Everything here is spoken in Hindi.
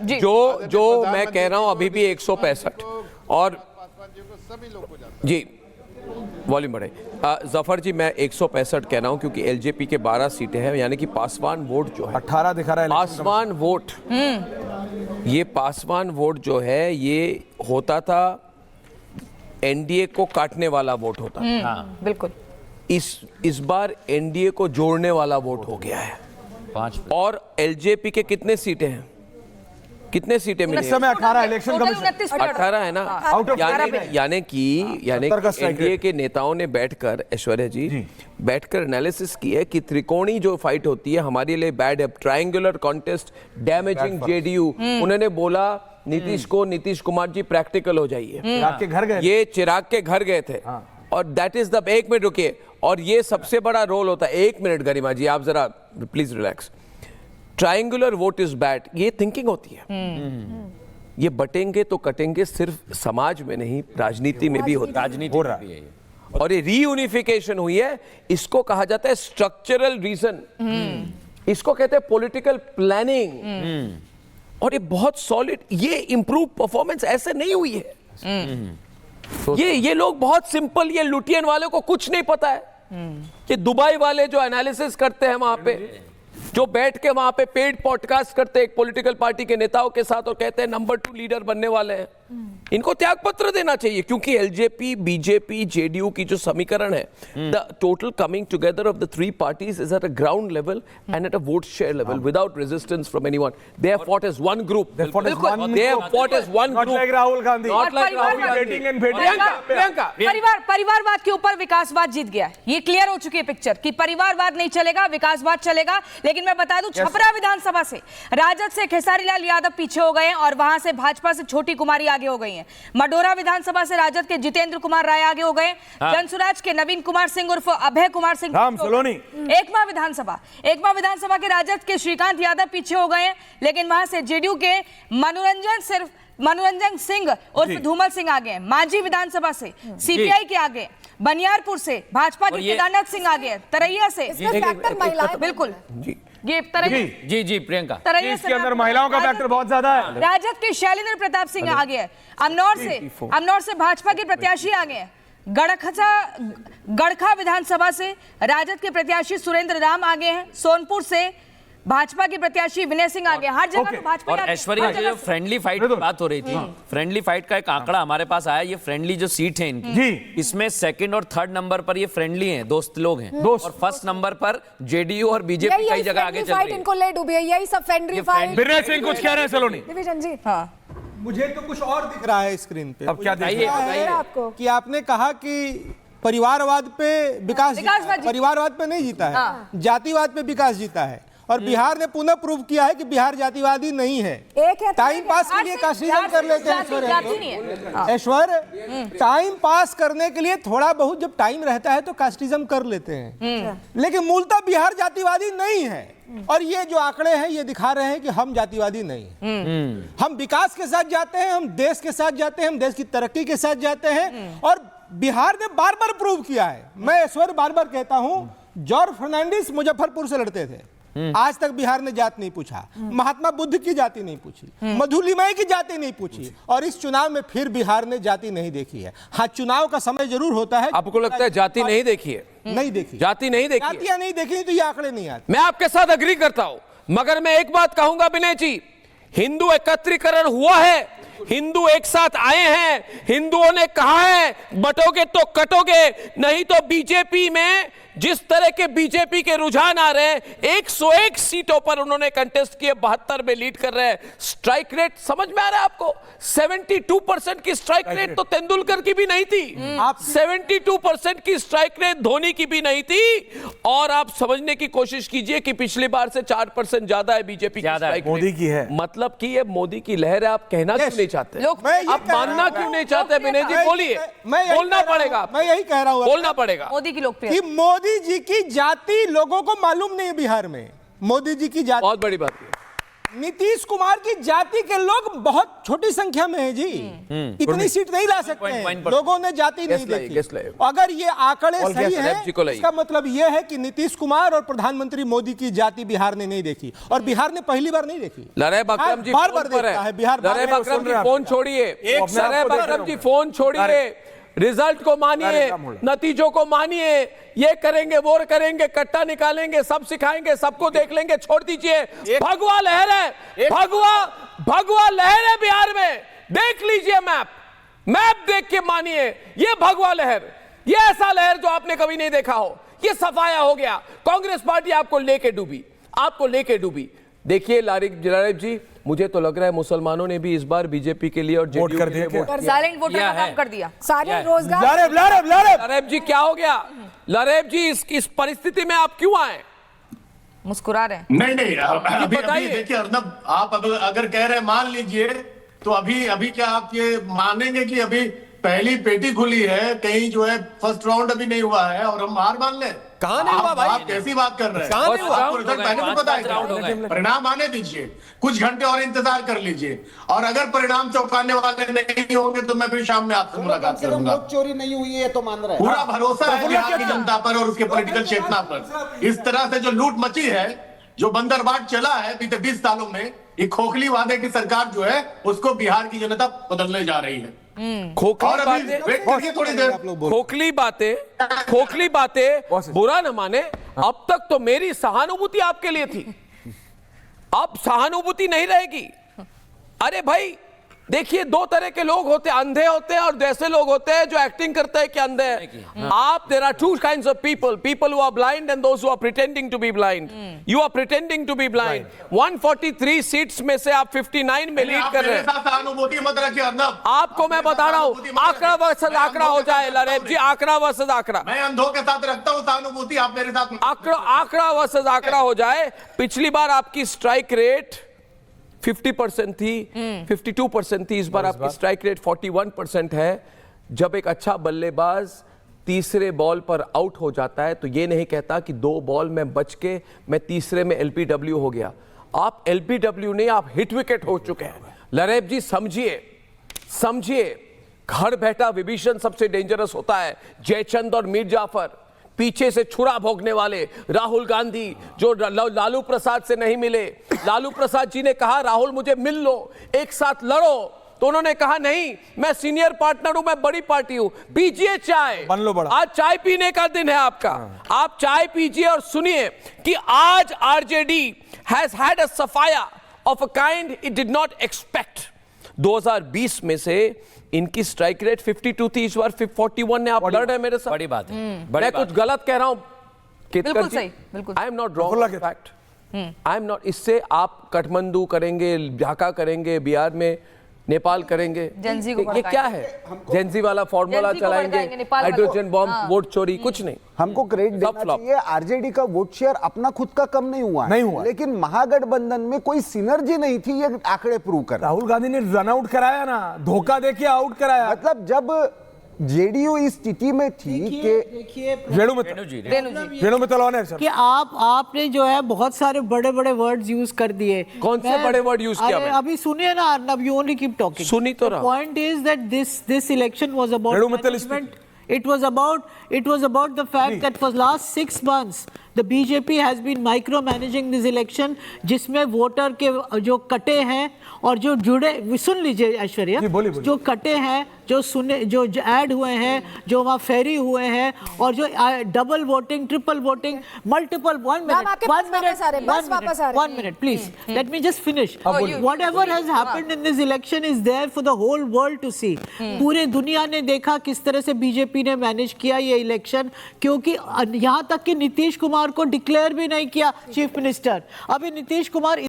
जो मैं कह रहा हूं अभी भी 165 और जी वॉल्यूम बढ़े। जफर जी मैं 165 कह रहा हूं क्योंकि एलजेपी के 12 सीटें हैं, यानी कि पासवान वोट जो है 18 दिखा रहा है। पासवान वोट, ये पासवान वोट जो है ये होता था एनडीए को काटने वाला वोट होता था। बिल्कुल। इस बार एनडीए को जोड़ने वाला वोट हो गया है। 5 और एलजेपी के कितने सीटें हैं, कितने सीटें मिली? इस समय 18 इलेक्शन कमीशन 18 है ना। यानी कि एनडीए के नेताओं ने बैठकर, ऐश्वर्या जी बैठकर एनालिसिस की है कि त्रिकोणी जो फाइट होती है हमारे लिए बैड है, ट्रायंगुलर कॉन्टेस्ट डैमेजिंग जेडीयू। उन्होंने बोला नीतीश कुमार जी प्रैक्टिकल हो जाइए। चिराग के घर गए, ये चिराग के घर गए थे और दैट इज द, एक मिनट रुकिए, और ये सबसे बड़ा रोल होता है। एक मिनट गरिमा जी आप जरा please relax. Triangular vote is bad, ये थिंकिंग होती है। ये बटेंगे तो कटेंगे सिर्फ समाज में नहीं, राजनीति में भी होता है। राजनीति हो रहा भी है ये। और ये रीयूनिफिकेशन हुई है, इसको कहा जाता है स्ट्रक्चरल रीजन, इसको कहते हैं पॉलिटिकल प्लानिंग। और ये बहुत सॉलिड, ये इंप्रूव परफॉर्मेंस ऐसे नहीं हुई है। ये लोग बहुत सिंपल, ये लुटियन वाले को कुछ नहीं पता है। ये दुबई वाले जो एनालिसिस करते हैं वहां पे, जो बैठ के वहां पे पेड पॉडकास्ट करते हैं एक पॉलिटिकल पार्टी के नेताओं के साथ और कहते हैं नंबर 2 लीडर बनने वाले हैं, इनको त्याग पत्र देना चाहिए। क्योंकि एलजेपी, बीजेपी, जेडीयू की जो समीकरण है, the total coming together of the 3 parties is at a ground level and at a vote share level without resistance from anyone. They have fought as one group, they have fought as one not group, like Rahul Gandhi, not like Rahul Priyanka, परिवारवाद के ऊपर विकासवाद जीत गया। ये क्लियर हो चुकी है पिक्चर कि परिवारवाद नहीं चलेगा, विकासवाद चलेगा। लेकिन मैं बता दूं, छपरा विधानसभा से राजद से खेसारी लाल यादव पीछे हो गए और वहां से भाजपा से छोटी कुमारी आगे हो गई हैं। मडोरा विधानसभा से राजद के जितेंद्र कुमार राय आगे हो गए। जनसुराज के नवीन कुमार सिंह उर्फ अभय कुमार सिंह राम सलोनी। एकमा विधानसभा के राजद के श्रीकांत यादव पीछे हो गए, लेकिन वहां से जेडीयू के मनोरंजन सिंह उर्फ धूमल सिंह आगे हैं। मांझी विधानसभा से सीपीआई के आगे, बनियारपुर से भाजपा के केदारनाथ सिंह आगे, तरैया से बिल्कुल ये जी प्रियंका, इसके अंदर महिलाओं का फैक्टर बहुत ज्यादा है। राजद के शैलेंद्र प्रताप सिंह आगे है। अमनौर से भाजपा के प्रत्याशी आगे हैं। गड़खा विधानसभा से राजद के प्रत्याशी सुरेंद्र राम आगे हैं। सोनपुर से भाजपा के प्रत्याशी विनय सिंह आगे। हर जगह भाजपा। और ऐश्वर्या जो फ्रेंडली फाइट की बात हो रही थी, फ्रेंडली फाइट का एक आंकड़ा हमारे पास आया। ये फ्रेंडली जो सीट है इनकी, इसमें 2nd और 3rd नंबर पर ये फ्रेंडली हैं, दोस्त लोग हैं। और 1st नंबर पर जेडीयू और बीजेपी कई जगह आगे चल रही है। इनको ले डूबी है, यही सब फ्रेंडली फाइट। विनय सिंह कुछ कह रहे हैं सलोनी डिवीजन जी। मुझे तो कुछ और दिख रहा है स्क्रीन पे। अब क्या बताइए आपको कि आपने कहा कि परिवारवाद पे परिवारवाद पे नहीं जीता है, जातिवाद पे विकास जीता है। और बिहार ने पुनः प्रूव किया है कि बिहार जातिवादी नहीं है। टाइम पास के लिए कास्टिज्म कर लेते हैं ऐश्वर्या, टाइम पास करने के लिए थोड़ा बहुत जब टाइम रहता है तो कास्टिज्म कर लेते हैं, लेकिन मूलतः बिहार जातिवादी नहीं है। और ये जो आंकड़े हैं ये दिखा रहे हैं कि हम जातिवादी नहीं हैं। हम विकास के साथ जाते हैं, हम देश के साथ जाते हैं, हम देश की तरक्की के साथ जाते हैं। और बिहार ने बार बार प्रूव किया है। मैं ऐश्वर्या बार बार कहता हूं, जॉर्ज फर्नांडिस मुजफ्फरपुर से लड़ते थे, आज तक बिहार ने जात नहीं पूछा। महात्मा बुद्ध की जाति नहीं पूछी, मधुलिमाई की जाति नहीं पूछी। और इस चुनाव में फिर बिहार ने जाति नहीं देखी है। हाँ, चुनाव का समय जरूर होता है। आपको लगता है जाति नहीं देखी है? नहीं देखी, जाति नहीं देखी, जातियां नहीं देखी तो ये आंकड़े नहीं आते। मैं आपके साथ अग्री करता हूं, मगर मैं एक बात कहूंगा विनय जी, हिंदू एकत्रीकरण हुआ है, हिंदू एक साथ आए हैं। हिंदुओं ने कहा है बटोगे तो कटोगे, नहीं तो बीजेपी में जिस तरह के बीजेपी के रुझान आ रहे हैं, 101 सीटों पर उन्होंने कंटेस्ट किए, 72 में लीड कर रहे हैं। स्ट्राइक रेट समझ में आ रहा है आपको? 72% की स्ट्राइक रेट तो तेंदुलकर की भी नहीं थी। 72% की स्ट्राइक रेट धोनी की भी नहीं थी। और आप समझने की कोशिश कीजिए कि पिछली बार से 4% ज्यादा है बीजेपी की स्ट्राइक रेट। मोदी की है, मतलब कि ये मोदी की लहर है। आप कहना क्यों नहीं चाहते? आप मानना क्यों नहीं चाहते? विनय जी बोलिए, बोलना पड़ेगा। मैं यही कह रहा हूं, बोलना पड़ेगा। मोदी की लोकप्रियता, मोदी जी की जाति लोगों को मालूम नहीं है बिहार में। मोदी जी की जाति बहुत बड़ी बात है। नीतीश कुमार की जाति के लोग बहुत छोटी संख्या में है जी, इतनी सीट नहीं ला सकते हैं। लोगों ने जाति नहीं देखी। अगर ये आंकड़े सही हैं, इसका मतलब ये है कि नीतीश कुमार और प्रधानमंत्री मोदी की जाति बिहार ने नहीं देखी, और बिहार ने पहली बार नहीं देखी। लरेब अकरम जी बार बार देखता है बिहार। लरेब अकरम जी फोन छोड़िए, लरेब अकरम जी फोन छोड़िए, रिजल्ट को मानिए, नतीजों को मानिए। ये करेंगे, वो करेंगे, कट्टा निकालेंगे, सब सिखाएंगे, सबको देख लेंगे, छोड़ दीजिए। भगवा लहर है, भगवा लहर है बिहार में। देख लीजिए मैप देख के मानिए, ये भगवा लहर, ये ऐसा लहर जो आपने कभी नहीं देखा हो। ये सफाया हो गया। कांग्रेस पार्टी आपको लेके डूबी। देखिए लारेब जी, मुझे तो लग रहा है मुसलमानों ने भी इस बार बीजेपी के लिए और जेडीयू के लिए साइलेंट वोटर का काम कर दिया। सारे रोजगार। लरेब जी क्या हो गया? लरेब जी इस परिस्थिति में आप क्यों आए? मुस्कुरा रहे हैं। नहीं अभी देखिए अर्नब, आप अगर कह रहे हैं मान लीजिए, तो अभी क्या आप ये मानेंगे कि अभी पहली पेटी खुली है, कहीं जो है फर्स्ट राउंड अभी नहीं हुआ है और हम हार मान लें? कहां नहीं हुआ भाई? आप कैसी बात कर रहे हैं? आपको रिजल्ट पहले भी पता है, परिणाम आने दीजिए, कुछ घंटे और इंतजार कर लीजिए, और अगर परिणाम चौंकाने वाले नहीं होंगे तो मैं फिर शाम में आपसे मुलाकात करूंगा। चोरी नहीं हुई है तो मान रहे हैं। पूरा भरोसा है बिहार की जनता पर और उसके पॉलिटिकल चेतना पर। इस तरह से जो लूट मची है, जो बंदरबाट चला है बीते 20 सालों में, ये खोखली वादे की सरकार जो है उसको बिहार की जनता बदलने जा रही है। खोखली बातें बुरा न माने, अब तक तो मेरी सहानुभूति आपके लिए थी, अब सहानुभूति नहीं रहेगी। अरे भाई देखिए, दो तरह के लोग होते हैं, अंधे होते हैं और वैसे लोग होते हैं जो एक्टिंग करते हैं कि अंधे हैं। आप, there are two kinds of people who are blind and those who are pretending to be blind. You are pretending to be blind. 143 seats में से आप 59 में लीड कर रहे हैं। सहानुभूति मत रखिए अर्नब, आपको मैं बता रहा हूं, आंकड़ा वर्सेस आंकड़ा हो जाए लरेब जी, आंकड़ा वर्सेस आंकड़ा। मैं अंधों के साथ रखता हूं सहानुभूति, आप मेरे साथ आंकड़ा वर्सेस आंकड़ा हो जाए। पिछली बार आपकी स्ट्राइक रेट 50% थी, 52% थी, इस बार आपकी स्ट्राइक रेट 41% है। जब एक अच्छा बल्लेबाज तीसरे बॉल पर आउट हो जाता है तो ये नहीं कहता कि 2 बॉल में बच के मैं तीसरे में एलपीडब्ल्यू हो गया। आप एलपीडब्ल्यू नहीं, आप हिट विकेट हो चुके हैं। लरेब जी समझिए, घर बैठा विभीषण सबसे डेंजरस होता है। जयचंद और मीर जाफर, पीछे से छुरा भोगने वाले राहुल गांधी जो लालू प्रसाद से नहीं मिले। लालू प्रसाद जी ने कहा राहुल मुझे मिल लो, एक साथ लड़ो, तो उन्होंने कहा नहीं, मैं सीनियर पार्टनर हूं, मैं बड़ी पार्टी हूं, पीजिए चाय, बन लो बड़ा। आज चाय पीने का दिन है आपका। आप चाय पीजिए और सुनिए कि आज आरजेडी हैज हैड अ सफाया of a kind it did not expect. 2020 में से इनकी स्ट्राइक रेट 52 थी, इस बार 41 ने आप लड़ रहे हैं मेरे साथ। बड़ी बात है। मैं कुछ गलत कह रहा हूं? बिल्कुल सही, बिल्कुल। I am not wrong, fact I am not. इससे आप काठमांडू करेंगे, ढाका करेंगे, बिहार में नेपाल करेंगे, ये क्या है? जेंजी वाला फॉर्मूला चलाएंगे, हाइड्रोजन बॉम्ब, वोट चोरी, कुछ नहीं। हमको क्रेडिट देना चाहिए, आरजेडी का वोट शेयर अपना खुद का कम नहीं हुआ, लेकिन महागठबंधन में कोई सिनर्जी नहीं थी, ये आंकड़े प्रूव कर। राहुल गांधी ने रन आउट कराया ना, धोखा देके आउट कराया। मतलब जब जेडीयू इस स्थिति में थी कि रेणु मित्तल कि आपने जो है बहुत सारे बड़े बड़े वर्ड्स यूज कर दिए। कौन से बड़े वर्ड यूज किया? अभी सुनिए ना, अब यू ओनली कीप टॉकिंग। सुनी तो रहा। Point is that this election was about management. It was about the fact that for last 6 months the BJP has been micromanaging this election, जिसमें वोटर के जो कटे हैं और जो जुड़े, सुन लीजिए ऐश्वर्या, जो कटे हैं, जो ऐड हुए हैं, जो वहाँ फेरी हुए हैं, और जो double voting, triple voting, multiple. one minute please, let me just finish. Whatever has happened in this election is there for the whole world to see. पूरे दुनिया ने देखा किस तरह से बीजेपी ने मैनेज किया ये इलेक्शन, क्योंकि यहाँ तक कि नीतीश कुमार को डिक्लेयर भी नहीं किया चीफ मिनिस्टर। अभी नीतीश कुमार